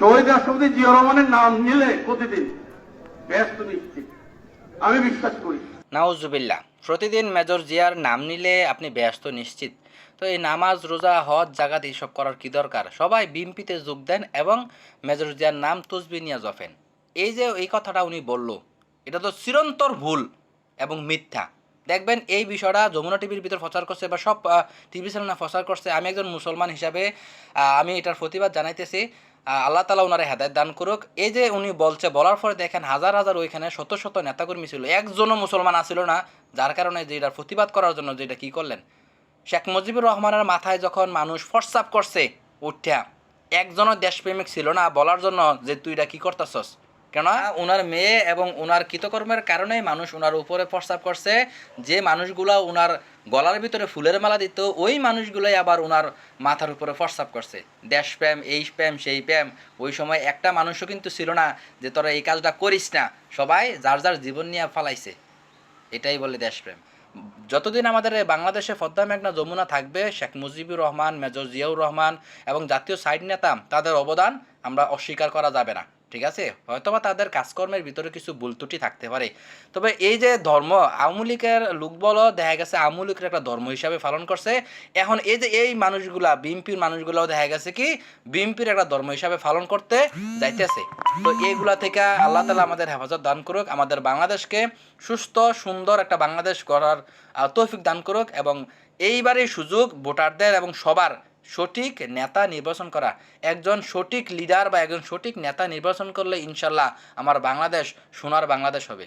শহীদ রাষ্ট্রপতি জিয়া রহমানের নাম নিলে প্রতিদিন ব্যস্ত নিশ্চিত, আমি বিশ্বাস করি। নাউজুবিল্লাহ, প্রতিদিন মেজর জিয়ার নাম নিলে আপনি ব্যস্ত নিশ্চিত। তো এই নামাজ রোজা হজ জাগাত এইসব করার কি দরকার? সবাই বিএনপিতে যোগ দেন এবং মেজর জিয়ার নাম তসবি নিয়ে জফেন। এই যে এই কথাটা উনি বলল, এটা তো চিরন্তর ভুল এবং মিথ্যা। দেখবেন এই বিষয়টা যমুনা টিভির ভিতর প্রচার করছে বা সব টিভি চ্যানেলে প্রচার করছে। আমি একজন মুসলমান হিসাবে আমি এটার প্রতিবাদ জানাইতেছি। আল্লাহ তালা ওনারে হেদায়ত দান করুক। এই যে উনি বলছে, বলার পরে দেখেন হাজার হাজার ওইখানে শত শত নেতাকর্মী ছিল, একজনও মুসলমান আসিল না, যার কারণে যে এটার প্রতিবাদ করার জন্য যেটা কী করলেন, শেখ মুজিবুর রহমানের মাথায় যখন মানুষ ফর্সাপ করছে উঠা, একজনও দেশপ্রেমিক ছিল না বলার জন্য যে তুই এটা কী করতেছস। কেননা ওনার মেয়ে এবং ওনার কৃতকর্মের কারণে মানুষ ওনার উপরে প্রস্তাব করছে। যে মানুষগুলো ওনার গলার ভিতরে ফুলের মালা দিত, ওই মানুষগুলোই আবার ওনার মাথার উপরে প্রস্তাব করছে। দেশপ্রেম, এই প্রেম সেই প্রেম, ওই সময় একটা মানুষও কিন্তু ছিল না যে তোরা এই কাজটা করিস না। সবাই যার যার জীবন নিয়ে ফালাইছে। এটাই বলে দেশপ্রেম। যতদিন আমাদের বাংলাদেশে পদ্মা মেঘনা যমুনা থাকবে, শেখ মুজিবুর রহমান, মেজর জিয়াউর রহমান এবং জাতীয় সাইড নেতা, তাদের অবদান আমরা অস্বীকার করা যাবে না। ঠিক আছে, হয়তোবা তাদের কাজকর্মের ভিতরে কিছু ভুল ত্রুটি থাকতে পারে, তবে এই যে ধর্ম, আওয়ামী লীগের লোকবলও দেখা গেছে আওয়ামী লীগের একটা ধর্ম হিসাবে পালন করছে। এখন এই যে এই মানুষগুলা, বিএনপির মানুষগুলাও দেখা গেছে কি বিএনপির একটা ধর্ম হিসাবে পালন করতে যাইতেছে। তো এইগুলা থেকে আল্লাহ তালা আমাদের হেফাজত দান করুক, আমাদের বাংলাদেশকে সুস্থ সুন্দর একটা বাংলাদেশ গড়ার তৌফিক দান করুক, এবং এইবারই সুযোগ ভোটারদের এবং সবার সঠিক নেতা নির্বাচন করা। একজন সঠিক লিডার বা একজন সঠিক নেতা নির্বাচন করলে ইনশাল্লাহ আমার বাংলাদেশ সোনার বাংলাদেশ হবে।